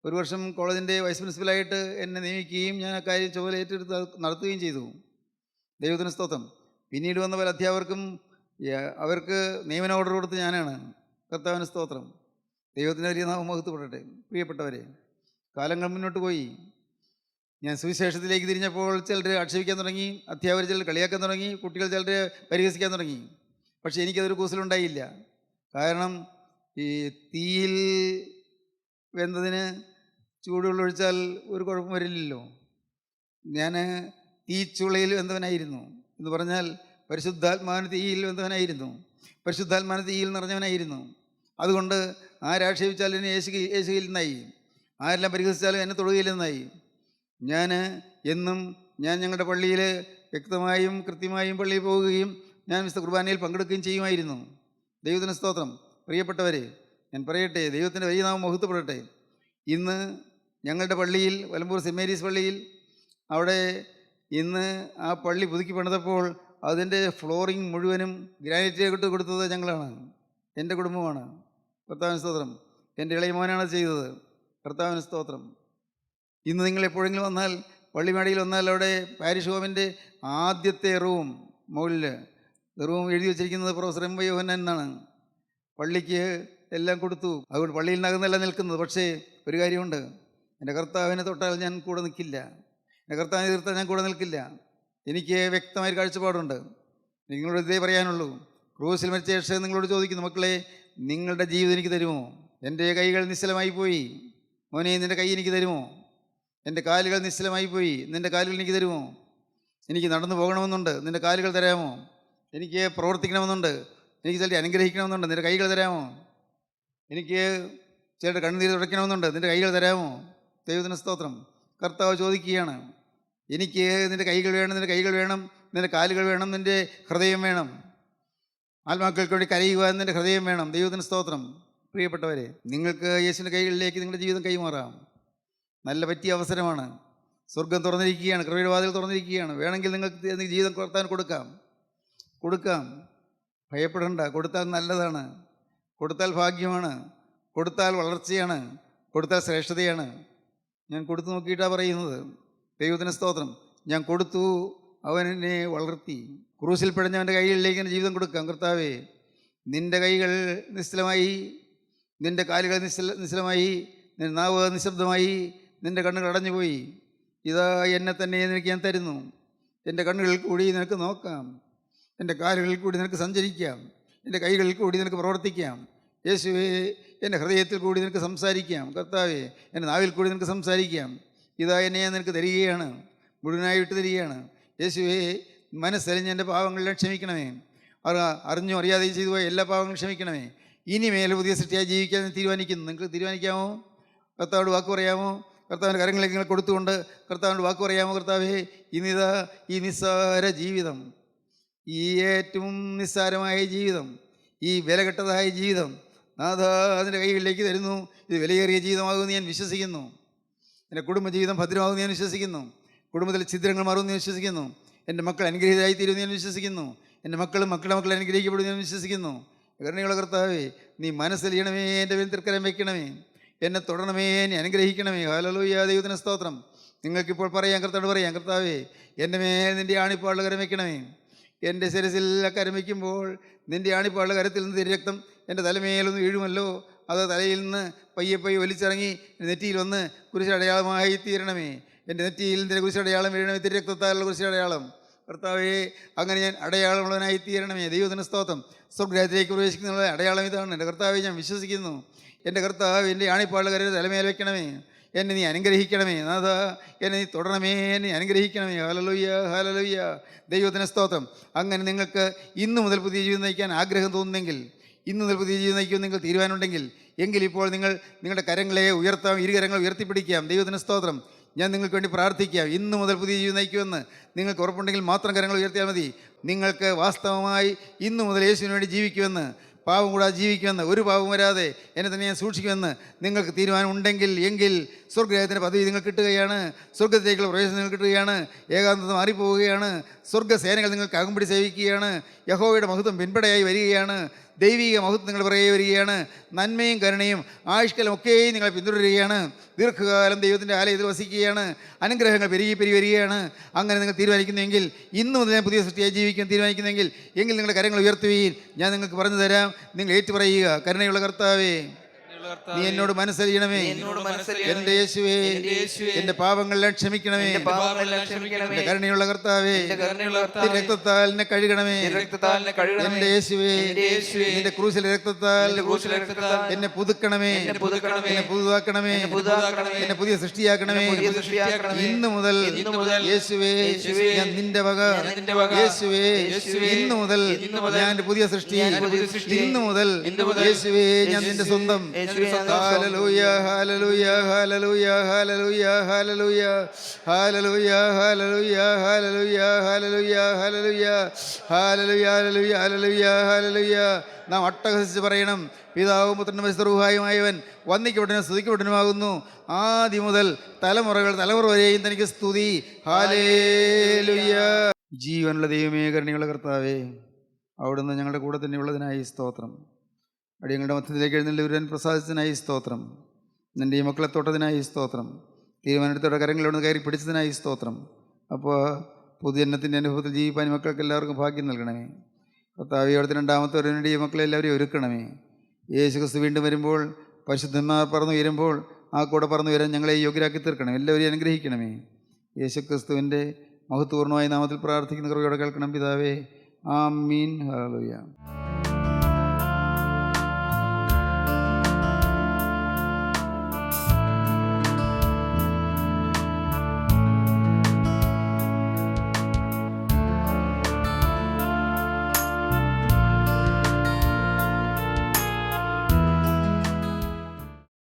ഒരു വർഷം കോളേജിൻ്റെ വൈസ് പ്രിൻസിപ്പലായിട്ട് എന്നെ നിയമിക്കുകയും ഞാൻ ആ കാര്യം ചുമതല ഏറ്റെടുത്ത് നടത്തുകയും ചെയ്തു. ദൈവത്തിന് സ്തോത്രം. പിന്നീട് വന്ന പല അധ്യാപകർക്കും അവർക്ക് നിയമന ഓർഡർ കൊടുത്ത് ഞാനാണ്. കർത്താവിന് സ്തോത്രം. ദൈവത്തിൻ്റെ വലിയ നാമം മഹത്വപ്പെടട്ടെ. പ്രിയപ്പെട്ടവരെ, കാലങ്ങൾ മുന്നോട്ട് പോയി. ഞാൻ സുവിശേഷത്തിലേക്ക് തിരിഞ്ഞപ്പോൾ ചിലർ ആക്ഷേപിക്കാൻ തുടങ്ങി, അധ്യാപകർ ചിലർ കളിയാക്കാൻ തുടങ്ങി, കുട്ടികൾ ചിലർ പരിഹസിക്കാൻ തുടങ്ങി. പക്ഷേ എനിക്കതൊരു കൂസലുണ്ടായില്ല. കാരണം ഈ തീയിൽ വെന്തതിന് ചൂടുവെള്ളമൊഴിച്ചാൽ ഒരു കുഴപ്പം വരില്ലല്ലോ. ഞാൻ തീച്ചുളയിൽ വെന്തവനായിരുന്നു എന്ന് പറഞ്ഞാൽ പരിശുദ്ധാത്മാവിന് തീയിൽ വെന്തവനായിരുന്നു. പരിശുദ്ധാത്മാവിന് തീയിൽ നിറഞ്ഞവനായിരുന്നു. അതുകൊണ്ട് ആരാക്ഷേപിച്ചാലും എന്നെ യേശുകയിൽ നിന്നായി, ആരെല്ലാം പരിഹസിച്ചാലും എന്നെ തൊടുകയില്ലെന്നായി. ഞാൻ ഞങ്ങളുടെ പള്ളിയിൽ വ്യക്തമായും കൃത്യമായും പള്ളിയിൽ പോവുകയും ഞാൻ വിശുദ്ധ കുർബാനയിൽ പങ്കെടുക്കുകയും ചെയ്യുമായിരുന്നു. ദൈവത്തിന് സ്തോത്രം. പ്രിയപ്പെട്ടവരെ, ഞാൻ പറയട്ടെ, ദൈവത്തിൻ്റെ വലിയ നാമം മഹത്വപ്പെടട്ടെ. ഇന്ന് ഞങ്ങളുടെ പള്ളിയിൽ, വലമ്പൂർ സെൻറ് മേരീസ് പള്ളിയിൽ, അവിടെ ഇന്ന് ആ പള്ളി പുതുക്കി പണിതപ്പോൾ അതിൻ്റെ ഫ്ലോറിങ് മുഴുവനും ഗ്രാനൈറ്റ് കൊടുത്തത് ഞങ്ങളാണ്, എൻ്റെ കുടുംബമാണ്. കർത്താവിന് സ്തോത്രം. എൻ്റെ ഇളയ മോനാണ് ചെയ്തത്. കർത്താവിന് സ്തോത്രം. ഇന്ന് നിങ്ങൾ എപ്പോഴെങ്കിലും വന്നാൽ, പള്ളിമേടയിൽ വന്നാൽ, അവിടെ പാരിഷ് ഹോമിൻ്റെ ആദ്യത്തെ റൂം മുകളിൽ റൂം എഴുതി വച്ചിരിക്കുന്നത് പ്രൊഫസർ എം വൈ യോഹന്നാൻ എന്നാണ്. പള്ളിക്ക് എല്ലാം കൊടുത്തു. അതുകൊണ്ട് പള്ളിയിൽ നകന്നല്ല നിൽക്കുന്നത്. പക്ഷേ ഒരു കാര്യമുണ്ട്, എൻ്റെ കർത്താവിനെ തൊട്ടാൽ ഞാൻ കൂടെ നിൽക്കില്ല, എൻ്റെ കർത്താവിനെ തീർത്താൽ ഞാൻ കൂടെ നിൽക്കില്ല. എനിക്ക് വ്യക്തമായൊരു കാഴ്ചപ്പാടുണ്ട്. നിങ്ങളോട് ഇതേ പറയാനുള്ളൂ. ക്രൂസിൽ മരിച്ച ശേഷം നിങ്ങളോട് ചോദിക്കുന്നു, മക്കളെ, നിങ്ങളുടെ ജീവിതം എനിക്ക് തരുമോ? എൻ്റെ കൈകൾ നിശ്ചലമായി പോയി, മോനെ നിൻ്റെ കൈ എനിക്ക് തരുമോ? എൻ്റെ കാലുകൾ നിശ്ചലമായി പോയി, നിൻ്റെ കാലുകൾ എനിക്ക് തരുമോ? എനിക്ക് നടന്നു പോകണമെന്നുണ്ട്, നിൻ്റെ കാലുകൾ തരാമോ? എനിക്ക് പ്രവർത്തിക്കണമെന്നുണ്ട്, എനിക്ക് ചിലരെ അനുഗ്രഹിക്കണമെന്നുണ്ട്, നിൻ്റെ കൈകൾ തരാമോ? എനിക്ക് ചിലരുടെ കണ്ണുനീര് തുടയ്ക്കണമെന്നുണ്ട്, നിൻ്റെ കൈകൾ തരാമോ? ദൈവത്തിന് സ്തോത്രം. കർത്താവ് ചോദിക്കുകയാണ്, എനിക്ക് നിൻ്റെ കൈകൾ വേണം, നിൻ്റെ കൈകൾ വേണം, നിൻ്റെ കാലുകൾ വേണം, നിൻ്റെ ഹൃദയം വേണം. ആത്മാക്കൾക്ക് വേണ്ടി കരയുവാൻ നിൻ്റെ ഹൃദയം വേണം. ദൈവത്തിന് സ്തോത്രം. പ്രിയപ്പെട്ടവരെ, നിങ്ങൾക്ക് യേശുവിൻ്റെ കൈകളിലേക്ക് നിങ്ങളുടെ ജീവിതം കൈമാറാം. നല്ല പറ്റിയ അവസരമാണ്. സ്വർഗം തുറന്നിരിക്കുകയാണ്, കൃപയുടെ വാതിൽ തുറന്നിരിക്കുകയാണ്. വേണമെങ്കിൽ നിങ്ങൾക്ക് ജീവിതം കർത്താവിന് കൊടുക്കാം. ഭയപ്പെടേണ്ട. കൊടുത്താൽ നല്ലതാണ്, കൊടുത്താൽ ഭാഗ്യമാണ്, കൊടുത്താൽ വളർച്ചയാണ്, കൊടുത്താൽ ശ്രേഷ്ഠതയാണ്. ഞാൻ കൊടുത്തു നോക്കിയിട്ടാണ് പറയുന്നത്. ദൈവത്തിന് സ്തോത്രം. ഞാൻ കൊടുത്തു, അവൻ എന്നെ വളർത്തി. ക്രൂസിൽ പിഴഞ്ഞവൻ്റെ കൈകളിലേക്ക് എൻ്റെ ജീവിതം കൊടുക്കാം. കർത്താവേ, നിൻ്റെ കൈകൾ നിശ്ചലമായി, നിൻ്റെ കാലുകൾ നിശ്ചലമായി, നിൻ്റെ നാവ് നിശബ്ദമായി, നിൻ്റെ കണ്ണുകൾ അടഞ്ഞുപോയി. ഇതാ എന്നെ തന്നെ നിനക്ക് ഞാൻ തരുന്നു. എൻ്റെ കണ്ണുകളിൽ കൂടി നിനക്ക് നോക്കാം, എൻ്റെ കാലുകളിൽ കൂടി നിനക്ക് സഞ്ചരിക്കാം, എൻ്റെ കൈകളിൽ കൂടി നിനക്ക് പ്രവർത്തിക്കാം, യേശുവേ, എൻ്റെ ഹൃദയത്തിൽ കൂടി നിനക്ക് സംസാരിക്കാം. കർത്താവേ, എൻ്റെ നാവിൽ കൂടി നിനക്ക് സംസാരിക്കാം. ഇതാ എന്നെ ഞാൻ നിനക്ക് തരികയാണ്, മുഴുവനായി വിട്ട് തരികയാണ്. യേശുവേ, മനസ്സറിഞ്ഞ് എൻ്റെ പാവങ്ങളെല്ലാം ക്ഷമിക്കണമേ. അറിഞ്ഞോ അറിയാതെ ചെയ്തു പോയ എല്ലാ പാവങ്ങളും ക്ഷമിക്കണമേ. ഇനിമേൽ പുതിയ സൃഷ്ടിയായി ജീവിക്കാൻ തീരുമാനിക്കുന്നു. നിങ്ങൾക്ക് തീരുമാനിക്കാമോ? കർത്താവോട് വാക്ക് പറയാമോ? കർത്താവിൻ്റെ കരങ്ങളിലേക്ക് നിങ്ങൾ കൊടുത്തുകൊണ്ട് കർത്താവിനോട് വാക്ക് പറയാമോ? കർത്താവേ, ഇന്നിതാ ഈ നിസ്സാര ജീവിതം, ഈ ഏറ്റവും നിസ്സാരമായ ജീവിതം, ഈ വിലകെട്ടതായ ജീവിതം നാഥാ അതിൻ്റെ കൈകളിലേക്ക് തരുന്നു. ഇത് വിലയേറിയ ജീവിതമാകുമെന്ന് ഞാൻ വിശ്വസിക്കുന്നു. എൻ്റെ കുടുംബജീവിതം ഭദ്രമാകുമെന്ന് ഞാൻ വിശ്വസിക്കുന്നു. കുടുംബത്തിലെ ഛിദ്രങ്ങൾ മാറുമെന്ന് ഞാൻ വിശ്വസിക്കുന്നു. എൻ്റെ മക്കൾ അനുഗ്രഹീതരായി തീരുമെന്ന് ഞാൻ വിശ്വസിക്കുന്നു. എൻ്റെ മക്കളും മക്കളുടെ മക്കൾ അനുഗ്രഹിക്കപ്പെടുമെന്ന് ഞാൻ വിശ്വസിക്കുന്നു. കരുണയുള്ള കർത്താവേ, നീ മനസ്സലിയണമേ, എൻ്റെ പേരിൽ തൃക്കരം വയ്ക്കണമേ, എന്നെ തൊടണമേ, എന്നെ അനുഗ്രഹിക്കണമേ. ഹല്ലേലൂയ, ദൈവത്തിന് സ്തോത്രം. നിങ്ങൾക്കിപ്പോൾ പറയാം, കർത്താവോട് പറയാം, കർത്താവേ, എൻ്റെ മേൽ നിൻ്റെ ആണിപ്പാടുള്ള കരം വയ്ക്കണമേ. എൻ്റെ ശിരസിൽ കരം വയ്ക്കുമ്പോൾ നിൻ്റെ ആണിപ്പാടുള്ള കരത്തിൽ നിന്ന് തിരുരക്തം എൻ്റെ തലമേലൊന്ന് വീഴുമല്ലോ. അത് തലയിൽ നിന്ന് പയ്യെ പയ്യെ വലിച്ചിറങ്ങി നെറ്റിയിൽ വന്ന് കുരിശടയാളമായി തീരണമേ. എൻ്റെ നെറ്റിയിൽ നിൻ്റെ കുരിശടയാളം വീഴണമേ, തിരുരക്തത്താലുള്ള കുരിശടയാളം. കർത്താവേ, അങ്ങനെ ഞാൻ അടയാളമുള്ളവനായി തീരണമേ. ദൈവത്തിന് സ്തോത്രം. സ്വർഗ്ഗരാജ്യത്തിലേക്ക് പ്രവേശിക്കുന്ന അടയാളം ഇതാണ്. എൻ്റെ കർത്താവെ, ഞാൻ വിശ്വസിക്കുന്നു. എൻ്റെ കർത്താവ്, എൻ്റെ ആണിപ്പാടുള്ള കരയിൽ തലമേൽ വയ്ക്കണമേ. എന്നെ നീ അനുഗ്രഹിക്കണമേ. നാഥ, എന്നെ നീ തുടരണമേ, എന്നെ അനുഗ്രഹിക്കണമേ. ഹല്ലേലൂയ, ഹല്ലേലൂയ, ദൈവത്തിന് സ്തോത്രം. അങ്ങനെ നിങ്ങൾക്ക് ഇന്നു മുതൽ പുതിയ ജീവിതം നയിക്കാൻ ആഗ്രഹം തോന്നുന്നെങ്കിൽ, ഇന്നു മുതൽ പുതിയ ജീവിതം നയിക്കുമെന്ന് നിങ്ങൾ തീരുമാനമുണ്ടെങ്കിൽ, എങ്കിൽ ഇപ്പോൾ നിങ്ങൾ നിങ്ങളുടെ കരങ്ങളെ ഉയർത്താം, ഇരുകരങ്ങൾ ഉയർത്തിപ്പിടിക്കാം. ദൈവത്തിന് സ്തോത്രം. ഞാൻ നിങ്ങൾക്ക് വേണ്ടി പ്രാർത്ഥിക്കാം. ഇന്നു മുതൽ പുതിയ ജീവിതം നയിക്കുമെന്ന് നിങ്ങൾക്ക് ഉറപ്പുണ്ടെങ്കിൽ മാത്രം കരങ്ങൾ ഉയർത്തിയാൽ മതി. നിങ്ങൾക്ക് വാസ്തവമായി ഇന്നു മുതൽ യേശുവിന് വേണ്ടി ജീവിക്കുമെന്ന്, പാവം കൂടാതെ ജീവിക്കുമെന്ന്, ഒരു പാവം വരാതെ എന്നെ തന്നെ ഞാൻ സൂക്ഷിക്കുമെന്ന് നിങ്ങൾക്ക് തീരുമാനം ഉണ്ടെങ്കിൽ, എങ്കിൽ സ്വർഗ്ഗരാജ്യത്തിൻ്റെ പദവി നിങ്ങൾക്ക് കിട്ടുകയാണ്. സ്വർഗ്ഗത്തിലേക്കുള്ള പ്രവേശനം നിങ്ങൾക്ക് കിട്ടുകയാണ്. ഏകാന്തത മാറിപ്പോവുകയാണ്. സ്വർഗ്ഗസേനകൾ നിങ്ങൾക്ക് അകമ്പടി സേവിക്കുകയാണ്. യഹോവയുടെ മഹത്വം പിൻപടയായി വരികയാണ്. ദൈവിക മഹത്വം നിങ്ങൾ പുറകെ വരികയാണ്. നന്മയും കരുണയും ആയുഷ്കാലം ഒക്കെയും നിങ്ങളെ പിന്തുടരുകയാണ്. ദീർഘകാലം ദൈവത്തിൻ്റെ ആലയത്തിൽ വസിക്കുകയാണ്. അനുഗ്രഹങ്ങൾ പെരുകി വരികയാണ്. അങ്ങനെ നിങ്ങൾ തീരുമാനിക്കുന്നെങ്കിൽ, ഇന്നു മുതൽ ഞാൻ പുതിയ സൃഷ്ടിയായി ജീവിക്കാൻ തീരുമാനിക്കുന്നെങ്കിൽ, എങ്കിൽ നിങ്ങളുടെ കരങ്ങൾ ഉയർത്തുകയും ഞാൻ നിങ്ങൾക്ക് പറഞ്ഞു തരാം. നിങ്ങൾ ഏറ്റുപറയുക, കരുണയുള്ള കർത്താവേ, നീ എന്നോട് മനസ്സലിയണമേ. എന്റെ യേശുവേ, എന്റെ പാപങ്ങളെല്ലാം ക്ഷമിക്കണമേ. എന്റെ കരുണയുള്ള കർത്താവേ, രക്തത്താൽ എന്നെ കഴുകണമേ. എന്റെ യേശുവേ, നിന്റെ ക്രൂശിലെ രക്തത്താൽ എന്നെ പുതുക്കണമേ, എന്നെ പുതുതാക്കണമേ, എന്നെ പുതിയ സൃഷ്ടിയാക്കണമേ. ഇന്നു മുതൽ യേശുവേ, ഞാൻ നിന്റെ വക. യേശുവേ, ഇന്നു മുതൽ ഞാൻ പുതിയ സൃഷ്ടി. ഇന്നു മുതൽ യേശുവേ, ഞാൻ നിന്റെ സ്വന്തം. Hallelujah, hallelujah, hallelujah, hallelujah, hallelujah, hallelujah, hallelujah, hallelujah, hallelujah, hallelujah, hallelujah, hallelujah, hallelujah. നാം അട്ടഹസിച്ച് പറയണം, പിതാവും പുത്രനും പരിശുദ്ധ റൂഹായുമായവൻ വന്ദിക്കപ്പെട്ടനും സ്തുതിക്കപ്പെട്ടനുമാകുന്നു. ആദ്യം മുതൽ തലമുറ വരെയും തനിക്ക് സ്തുതി. ഹല്ലേലൂയ. ജീവനുള്ള ദൈവമേ, കരുണയുള്ള കർത്താവേ, അവിടുന്ന് ഞങ്ങളുടെ കൂടെ തന്നെ ഉള്ളതിനായി സ്തോത്രം. അടിയങ്ങളുടെ മധ്യത്തിലേക്ക് എഴുന്നള്ളിവരാൻ പ്രസാദിച്ചതിനായി സ്തോത്രം. നിൻ്റെ ഈ മക്കളെ തൊട്ടതിനായി സ്തോത്രം. തീരുമാനത്തോടെ കരങ്ങളിലൂടെ കയറി പിടിച്ചതിനായി സ്തോത്രം. അപ്പോൾ പുതുജന്മത്തിൻ്റെ അനുഭവത്തിൽ ജീവിപ്പാൻ മക്കൾക്ക് എല്ലാവർക്കും ഭാഗ്യം നൽകണമേ. കർത്താവേ, അവിടുത്തെ രണ്ടാമത്തെ ഒരുവനുടെ ഈ മക്കളെ എല്ലാവരെയും ഒരുക്കണമേ. യേശു ക്രിസ്തു വീണ്ടും വരുമ്പോൾ, പരിശുദ്ധന്മാർ പറന്നു ഉയരുമ്പോൾ ആ കൂടെ പറന്നു വരാൻ ഞങ്ങളെ യോഗ്യരാക്കി തീർക്കണം. എല്ലാവരെയും അനുഗ്രഹിക്കണമേ. യേശു ക്രിസ്തുവിൻ്റെ മഹത്വപൂർണ്ണമായ നാമത്തിൽ പ്രാർത്ഥിക്കുന്ന കൃപയോടെ കേൾക്കണം പിതാവേ. ആമീൻ. ഹല്ലേലൂയ.